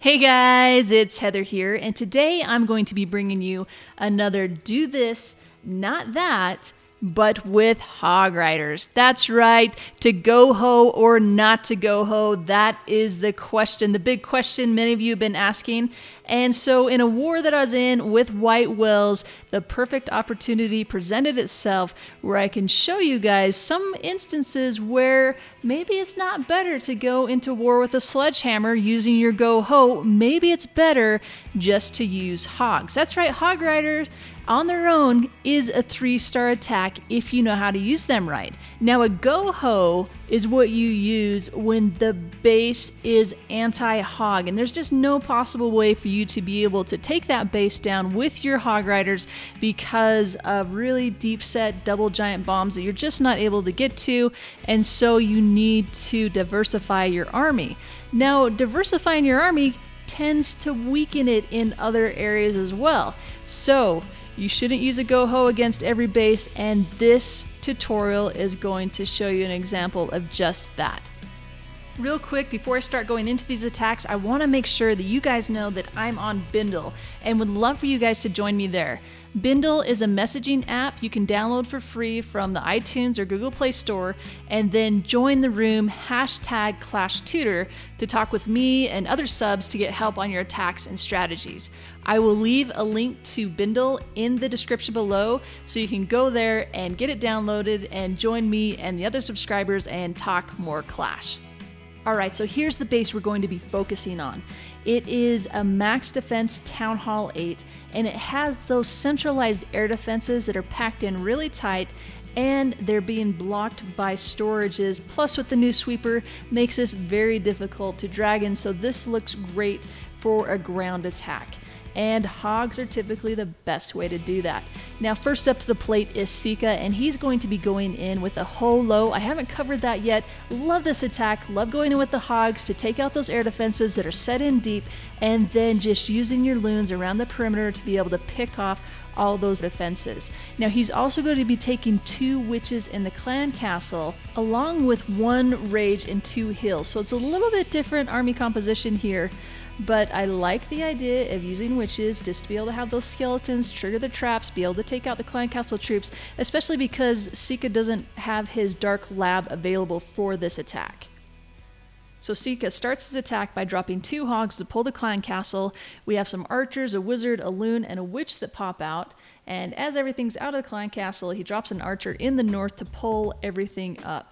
Hey guys, it's Heather here, and today I'm going to be bringing you another do this, not that, but with Hog Riders. That's right, to GoHo or not to GoHo, that is the question, the big question many of you have been asking. And so in a war that I was in with white whales, the perfect opportunity presented itself where I can show you guys some instances where maybe it's not better to go into war with a sledgehammer using your GoHo. Maybe it's better just to use hogs. That's right, Hog Riders on their own is a 3-star attack if you know how to use them right. Now a GoHo is what you use when the base is anti-hog, and there's just no possible way for you to be able to take that base down with your Hog Riders because of really deep set double giant bombs that you're just not able to get to, and so you need to diversify your army. Now diversifying your army tends to weaken it in other areas as well. So you shouldn't use a GoHo against every base, and this tutorial is going to show you an example of just that. Real quick, before I start going into these attacks, I want to make sure that you guys know that I'm on Bindle and would love for you guys to join me there. Bindle is a messaging app you can download for free from the iTunes or Google Play Store, and then join the room #Clash Tutor to talk with me and other subs to get help on your attacks and strategies. I will leave a link to Bindle in the description below so you can go there and get it downloaded and join me and the other subscribers and talk more Clash. Alright, so here's the base we're going to be focusing on. It is a max defense Town Hall 8, and it has those centralized air defenses that are packed in really tight, and they're being blocked by storages, plus with the new sweeper makes this very difficult to drag in, so this looks great for a ground attack. And hogs are typically the best way to do that. Now first up to the plate is Sika, and he's going to be going in with a holo. I haven't covered that yet. Love this attack, love going in with the hogs to take out those air defenses that are set in deep, and then just using your loons around the perimeter to be able to pick off all those defenses. Now he's also going to be taking 2 witches in the clan castle along with 1 rage and 2 heals. So it's a little bit different army composition here. But I like the idea of using witches just to be able to have those skeletons trigger the traps, be able to take out the clan castle troops, especially because Sika doesn't have his dark lab available for this attack. So Sika starts his attack by dropping 2 hogs to pull the clan castle. We have some archers, a wizard, a loon, and a witch that pop out. And as everything's out of the clan castle, he drops an archer in the north to pull everything up.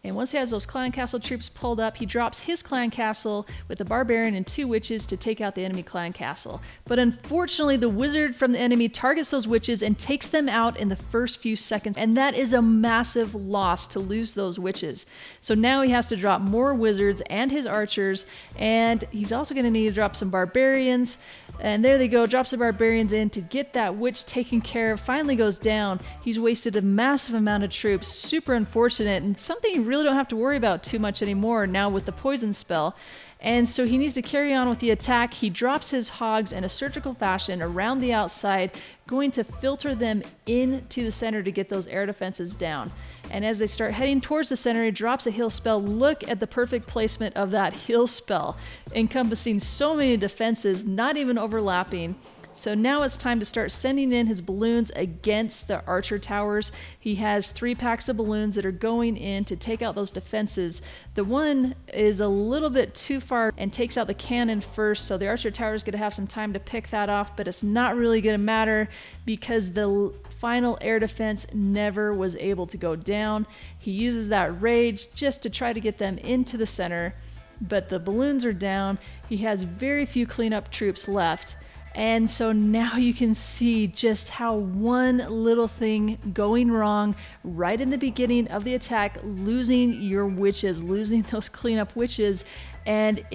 And once he has those clan castle troops pulled up, he drops his clan castle with a barbarian and 2 witches to take out the enemy clan castle. But unfortunately, the wizard from the enemy targets those witches and takes them out in the first few seconds. And that is a massive loss to lose those witches. So now he has to drop more wizards and his archers, and he's also going to need to drop some barbarians. And there they go, drops the barbarians in to get that witch taken care of. Finally goes down. He's wasted a massive amount of troops. Super unfortunate, and something you really don't have to worry about too much anymore now with the poison spell. And so he needs to carry on with the attack. He drops his hogs in a surgical fashion around the outside, going to filter them into the center to get those air defenses down. And as they start heading towards the center, he drops a heal spell. Look at the perfect placement of that heal spell, encompassing so many defenses, not even overlapping. So now it's time to start sending in his balloons against the archer towers. He has 3 packs of balloons that are going in to take out those defenses. The one is a little bit too far and takes out the cannon first, so the archer tower is going to have some time to pick that off, but it's not really going to matter because the final air defense never was able to go down. He uses that rage just to try to get them into the center, but the balloons are down. He has very few cleanup troops left. And so now you can see just how one little thing going wrong right in the beginning of the attack, losing your witches, losing those cleanup witches, and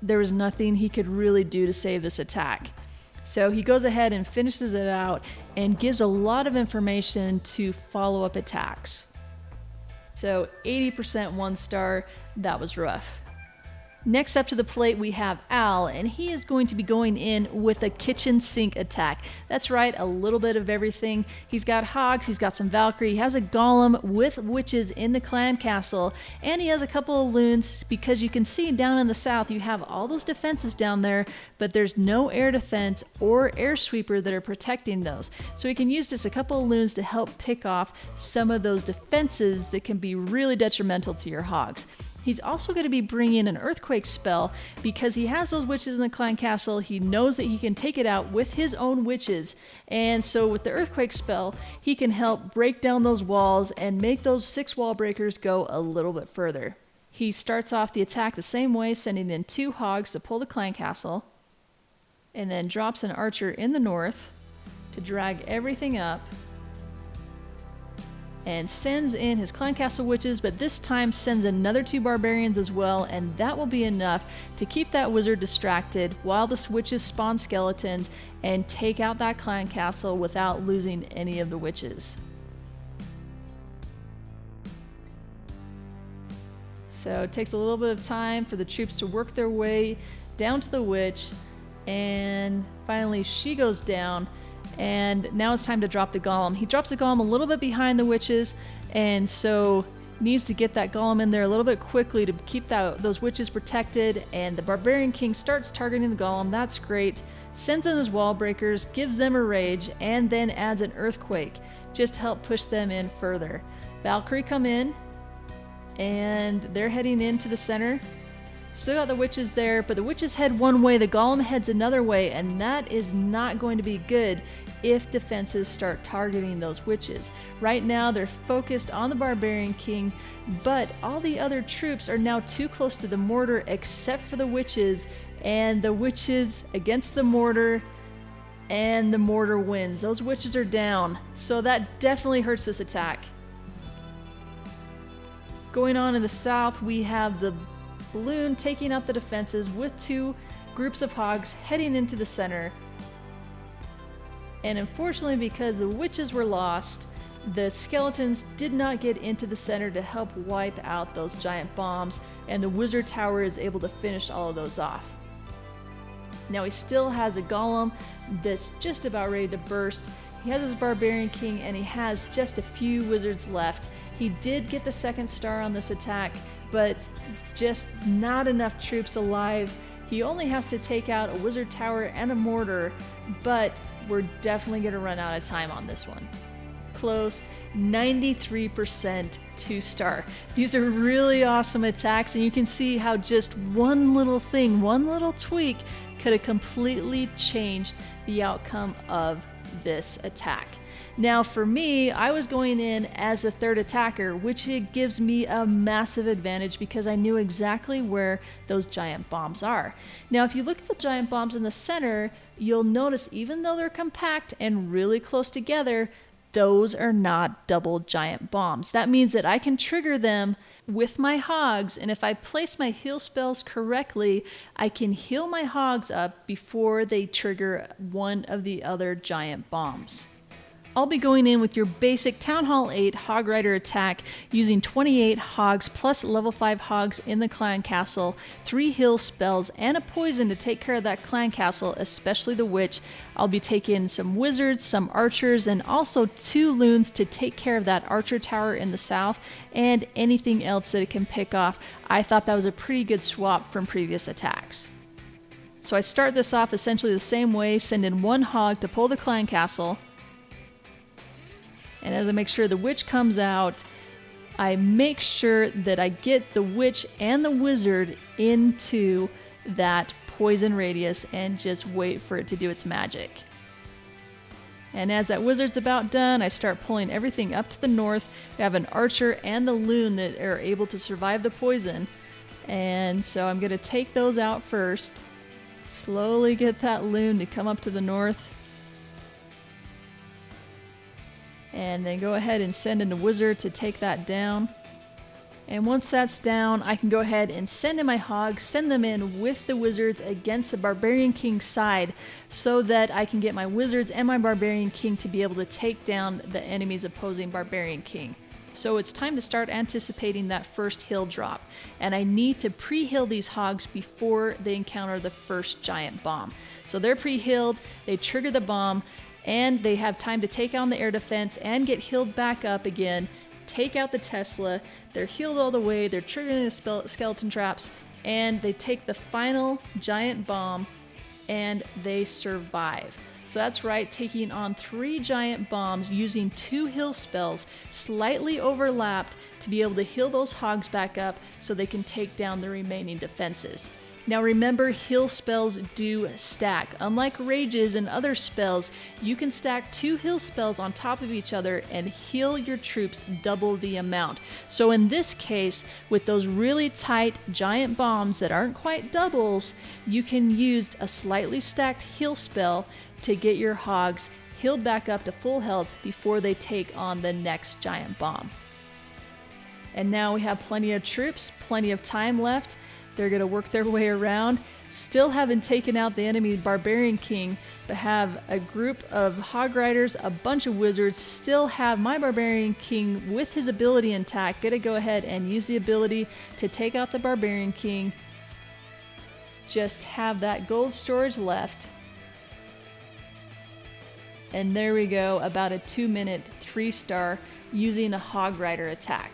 there was nothing he could really do to save this attack. So he goes ahead and finishes it out and gives a lot of information to follow up attacks. So 80% 1-star, that was rough. Next up to the plate we have Al, and he is going to be going in with a kitchen sink attack. That's right, a little bit of everything. He's got Hogs, he's got some Valkyrie, he has a Golem with witches in the clan castle, and he has a couple of loons because you can see down in the south you have all those defenses down there, but there's no air defense or air sweeper that are protecting those. So he can use just a couple of loons to help pick off some of those defenses that can be really detrimental to your Hogs. He's also going to be bringing an earthquake spell because he has those witches in the clan castle. He knows that he can take it out with his own witches. And so with the earthquake spell, he can help break down those walls and make those 6 wall breakers go a little bit further. He starts off the attack the same way, sending in 2 Hogs to pull the clan castle, and then drops an archer in the north to drag everything up, and sends in his clan castle witches, but this time sends another 2 barbarians as well, and that will be enough to keep that wizard distracted while the witches spawn skeletons and take out that clan castle without losing any of the witches. So it takes a little bit of time for the troops to work their way down to the witch, and finally she goes down. And now it's time to drop the golem. He drops the golem a little bit behind the witches, and so needs to get that golem in there a little bit quickly to keep those witches protected. And the Barbarian King starts targeting the golem. That's great. Sends in his wall breakers, gives them a rage, and then adds an earthquake just to help push them in further. Valkyrie come in, and they're heading into the center. Still got the witches there, but the witches head one way, the golem heads another way, and that is not going to be good if defenses start targeting those witches. Right now they're focused on the Barbarian King, but all the other troops are now too close to the mortar except for the witches, and the witches against the mortar, and the mortar wins. Those witches are down, so that definitely hurts this attack. Going on in the south, we have the balloon taking out the defenses with 2 groups of Hogs heading into the center. And unfortunately, because the witches were lost, the skeletons did not get into the center to help wipe out those giant bombs, and the wizard tower is able to finish all of those off. Now he still has a golem that's just about ready to burst. He has his Barbarian King, and he has just a few wizards left. He did get the 2nd star on this attack, but just not enough troops alive. He only has to take out a wizard tower and a mortar, but we're definitely going to run out of time on this one. Close, 93% 2-star. These are really awesome attacks, and you can see how just one little thing, one little tweak could have completely changed the outcome of this attack. Now for me, I was going in as the 3rd attacker, which it gives me a massive advantage because I knew exactly where those giant bombs are. Now if you look at the giant bombs in the center, you'll notice even though they're compact and really close together, those are not double giant bombs. That means that I can trigger them with my Hogs, and if I place my heal spells correctly, I can heal my Hogs up before they trigger one of the other giant bombs. I'll be going in with your basic Town Hall 8 Hog Rider Attack using 28 Hogs plus level 5 Hogs in the clan castle, 3 heal spells, and a poison to take care of that clan castle, especially the witch. I'll be taking some wizards, some archers, and also 2 loons to take care of that archer tower in the south and anything else that it can pick off. I thought that was a pretty good swap from previous attacks. So I start this off essentially the same way, send in 1 Hog to pull the clan castle. And as I make sure the witch comes out, I make sure that I get the witch and the wizard into that poison radius and just wait for it to do its magic. And as that wizard's about done, I start pulling everything up to the north. We have an archer and the loon that are able to survive the poison. And so I'm going to take those out first. Slowly get that loon to come up to the north. And then go ahead and send in the wizard to take that down. And once that's down, I can go ahead and send in my Hogs, send them in with the wizards against the Barbarian King's side so that I can get my wizards and my Barbarian King to be able to take down the enemy's opposing Barbarian King. So it's time to start anticipating that first hill drop. And I need to pre-hill these hogs before they encounter the first giant bomb. So they're pre-hilled, they trigger the bomb, and they have time to take on the air defense and get healed back up again, take out the Tesla. They're healed all the way, they're triggering the skeleton traps, and they take the final giant bomb and they survive. So that's right, taking on 3 giant bombs using 2 heal spells slightly overlapped to be able to heal those hogs back up so they can take down the remaining defenses. Now remember, heal spells do stack. Unlike rages and other spells, you can stack 2 heal spells on top of each other and heal your troops double the amount. So in this case, with those really tight giant bombs that aren't quite doubles, you can use a slightly stacked heal spell to get your hogs healed back up to full health before they take on the next giant bomb. And now we have plenty of troops, plenty of time left. They're going to work their way around, still haven't taken out the enemy Barbarian King, but have a group of Hog Riders, a bunch of wizards, still have my Barbarian King with his ability intact. Gonna go ahead and use the ability to take out the Barbarian King. Just have that gold storage left. And there we go, about a 2-minute 3-star using a Hog Rider Attack.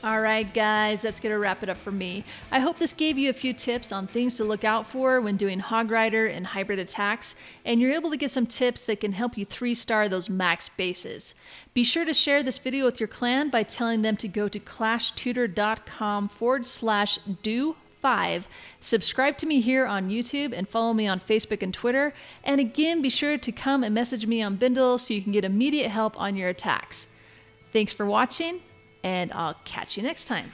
Alright guys, that's going to wrap it up for me. I hope this gave you a few tips on things to look out for when doing Hog Rider and hybrid attacks, and you're able to get some tips that can help you 3-star those max bases. Be sure to share this video with your clan by telling them to go to clashttutor.com/do5. Subscribe to me here on YouTube and follow me on Facebook and Twitter. And again, be sure to come and message me on Bindle so you can get immediate help on your attacks. Thanks for watching, and I'll catch you next time.